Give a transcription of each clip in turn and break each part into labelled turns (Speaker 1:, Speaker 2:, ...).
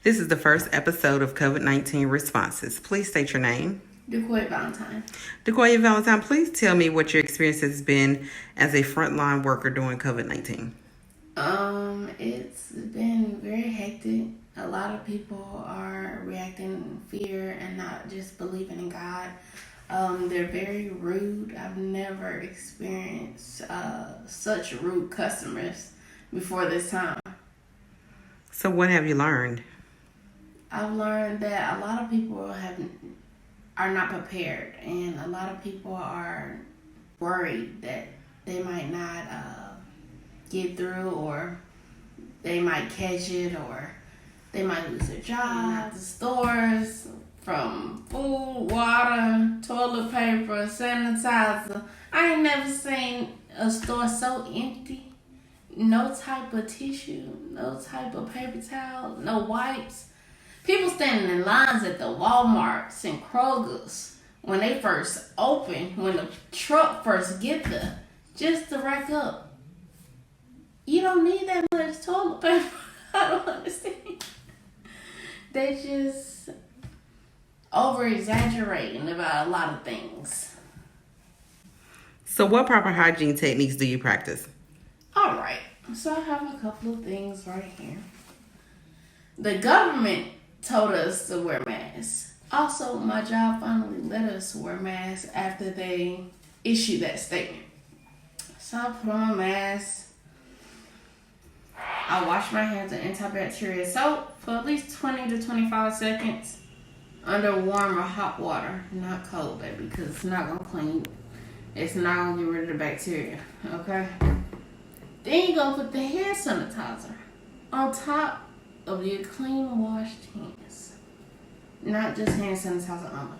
Speaker 1: This is the first episode of COVID-19 Responses. Please state your name.
Speaker 2: DeQuay Valentine.
Speaker 1: DeQuay Valentine, please tell me what your experience has been as a frontline worker during COVID-19.
Speaker 2: It's been very hectic. A lot of people are reacting in fear and not just believing in God. They're very rude. I've never experienced such rude customers before this time.
Speaker 1: So what have you learned?
Speaker 2: I've learned that a lot of people are not prepared, and a lot of people are worried that they might not get through, or they might catch it, or they might lose their job. The stores, from food, water, toilet paper, sanitizer. I ain't never seen a store so empty. No type of tissue, no type of paper towel, no wipes. People standing in lines at the Walmarts and Kroger's when they first open, when the truck first get there, just to rack up. You don't need that much toilet paper. I don't understand. They just over-exaggerating about a lot of things.
Speaker 1: So what proper hygiene techniques do you practice?
Speaker 2: All right. So I have a couple of things right here. The government told us to wear masks. Also, my job finally let us wear masks after they issued that statement. So I put on my mask. I wash my hands with antibacterial soap for at least 20 to 25 seconds under warm or hot water. Not cold, baby, because it's not going to clean. It's not going to get rid of the bacteria, okay? Then you go put the hand sanitizer on top of your clean washed hands. Not just hand sanitizer only.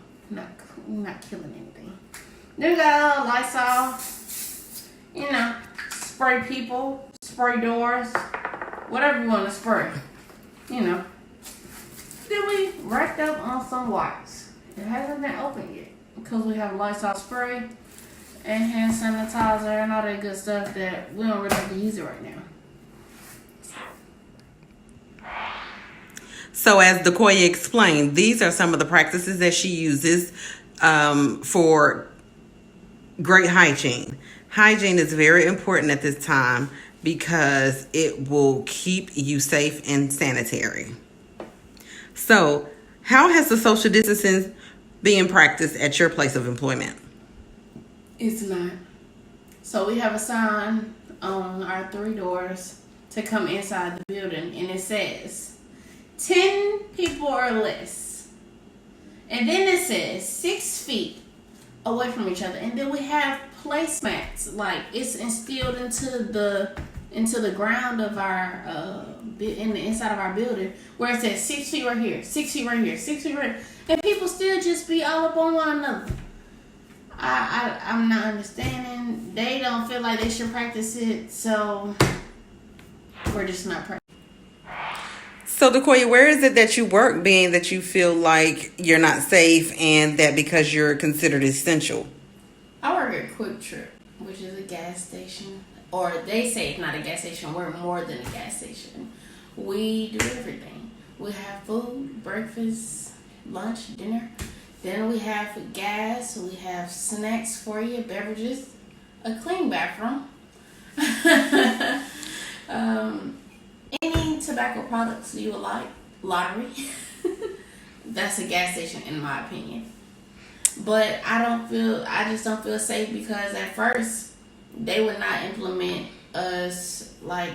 Speaker 2: Not killing anything. Then you got Lysol. Spray people, spray doors, whatever you want to spray. Then we racked up on some wipes. It hasn't been opened yet because we have Lysol spray and hand sanitizer and all that good stuff that we don't really have to use it right now.
Speaker 1: So as DeQuay explained, these are some of the practices that she uses for great hygiene. Hygiene is very important at this time because it will keep you safe and sanitary. So how has the social distancing being practiced at your place of employment?
Speaker 2: It's not. So we have a sign on our 3 doors to come inside the building, and it says 10 people or less. And then it says 6 feet away from each other. And then we have placemats, like it's instilled into the ground of our in the inside of our building, where it says 6 feet right here, 6 feet right here, 6 feet right here. And people still just be all up on one another. I'm not understanding. They don't feel like they should practice it, so we're just not practicing.
Speaker 1: So, DeQuay, where is it that you work, being that you feel like you're not safe and that because you're considered essential?
Speaker 2: I work at Quick Trip, which is a gas station. Or they say it's not a gas station. We're more than a gas station. We do everything. We have food, breakfast, lunch, dinner. Then we have gas. We have snacks for you, beverages, a clean bathroom. Any tobacco products you would like. Lottery. That's a gas station in my opinion. But I just don't feel safe because at first they would not implement us like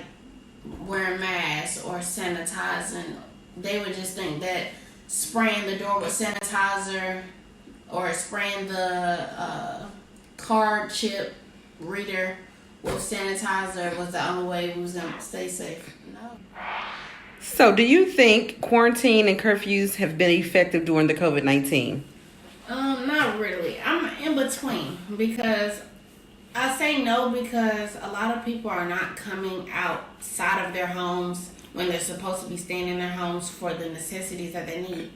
Speaker 2: wearing masks or sanitizing. They would just think that spraying the door with sanitizer or spraying the card chip reader with sanitizer was the only way we was going to stay safe. No.
Speaker 1: So do you think quarantine and curfews have been effective during the COVID-19?
Speaker 2: Not really. I'm in between because I say no because a lot of people are not coming outside of their homes when they're supposed to be staying in their homes for the necessities that they need.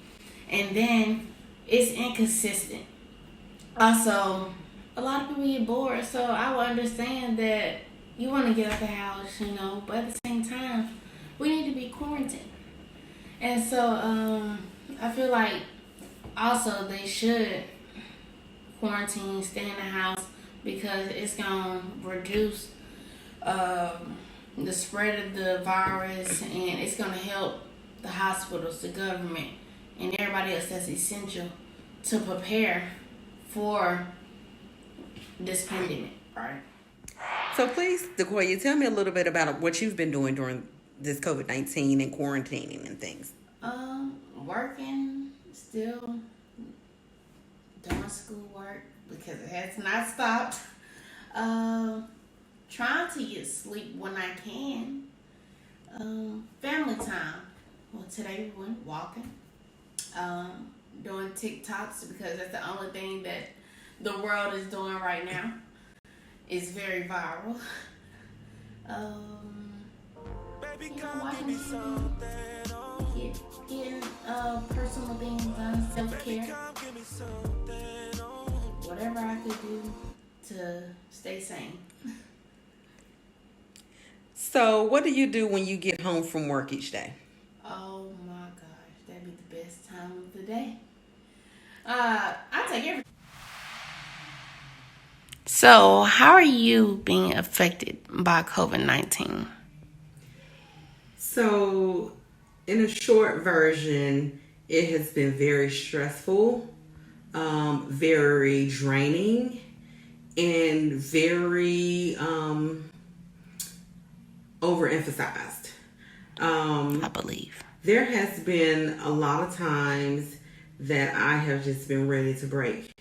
Speaker 2: And then it's inconsistent. Also, a lot of people get bored, so I would understand that you want to get out the house, but at the same time, we need to be quarantined. And so I feel like also they should quarantine, stay in the house, because it's gonna reduce the spread of the virus, and it's gonna help the hospitals, the government, and everybody else that's essential to prepare for this pandemic, right?
Speaker 1: So please, Dequoia, tell me a little bit about what you've been doing during this COVID-19 and quarantining and things.
Speaker 2: Working, still doing schoolwork because it has not stopped. Trying to get sleep when I can. Family time. Well, today we went walking. Doing TikToks because that's the only thing that the world is doing right now. It's very viral. Watching TV, getting personal things done, self-care. Whatever I could do to stay sane.
Speaker 1: So what do you do when you get home from work each day?
Speaker 2: Oh my gosh, that'd be the best time of the day. I take everything. So, how are you being affected by COVID-19?
Speaker 1: So, in a short version, it has been very stressful, very draining, and very overemphasized.
Speaker 2: I believe.
Speaker 1: There has been a lot of times that I have just been ready to break.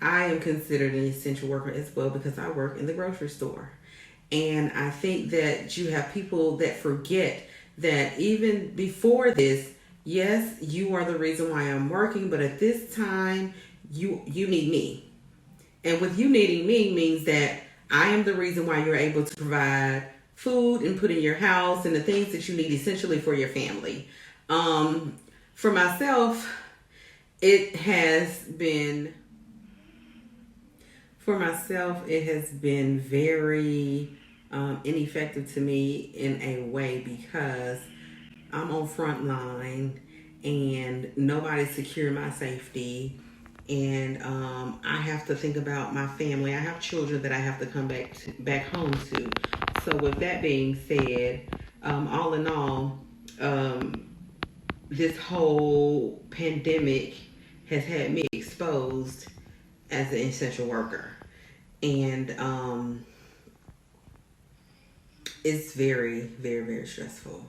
Speaker 1: I am considered an essential worker as well because I work in the grocery store. And I think that you have people that forget that even before this, yes, you are the reason why I'm working, but at this time, you need me. And with you needing me means that I am the reason why you're able to provide food and put in your house and the things that you need essentially for your family. For myself, it has been very ineffective to me in a way because I'm on front line and nobody's securing my safety, and I have to think about my family. I have children that I have to come back home to. So with that being said, all in all, this whole pandemic has had me exposed as an essential worker. And it's very, very, very stressful.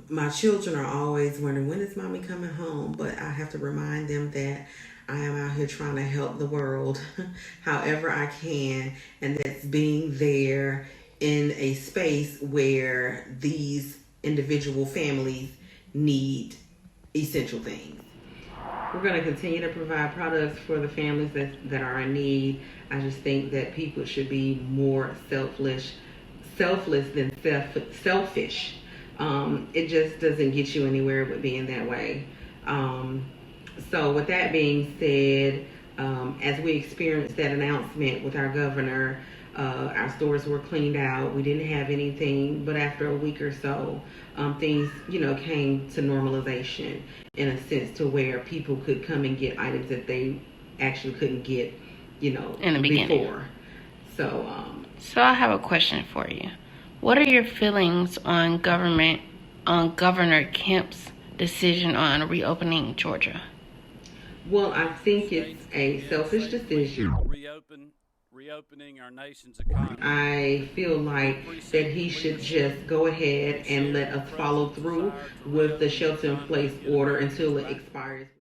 Speaker 1: My children are always wondering, when is mommy coming home? But I have to remind them that I am out here trying to help the world however I can. And that's being there in a space where these individual families need essential things. We're going to continue to provide products for the families that are in need. I just think that people should be more selfless than selfish. It just doesn't get you anywhere with being that way. So with that being said, as we experienced that announcement with our governor, our stores were cleaned out. We didn't have anything, but after a week or so, things, came to normalization in a sense to where people could come and get items that they actually couldn't get,
Speaker 2: in the beginning.
Speaker 1: Before. So
Speaker 2: I have a question for you. What are your feelings on Governor Kemp's decision on reopening Georgia?
Speaker 1: Well, I think it's a selfish decision.
Speaker 3: Reopening our nation's economy.
Speaker 1: I feel like that he should just go ahead and let us follow through with the shelter-in-place order until it expires.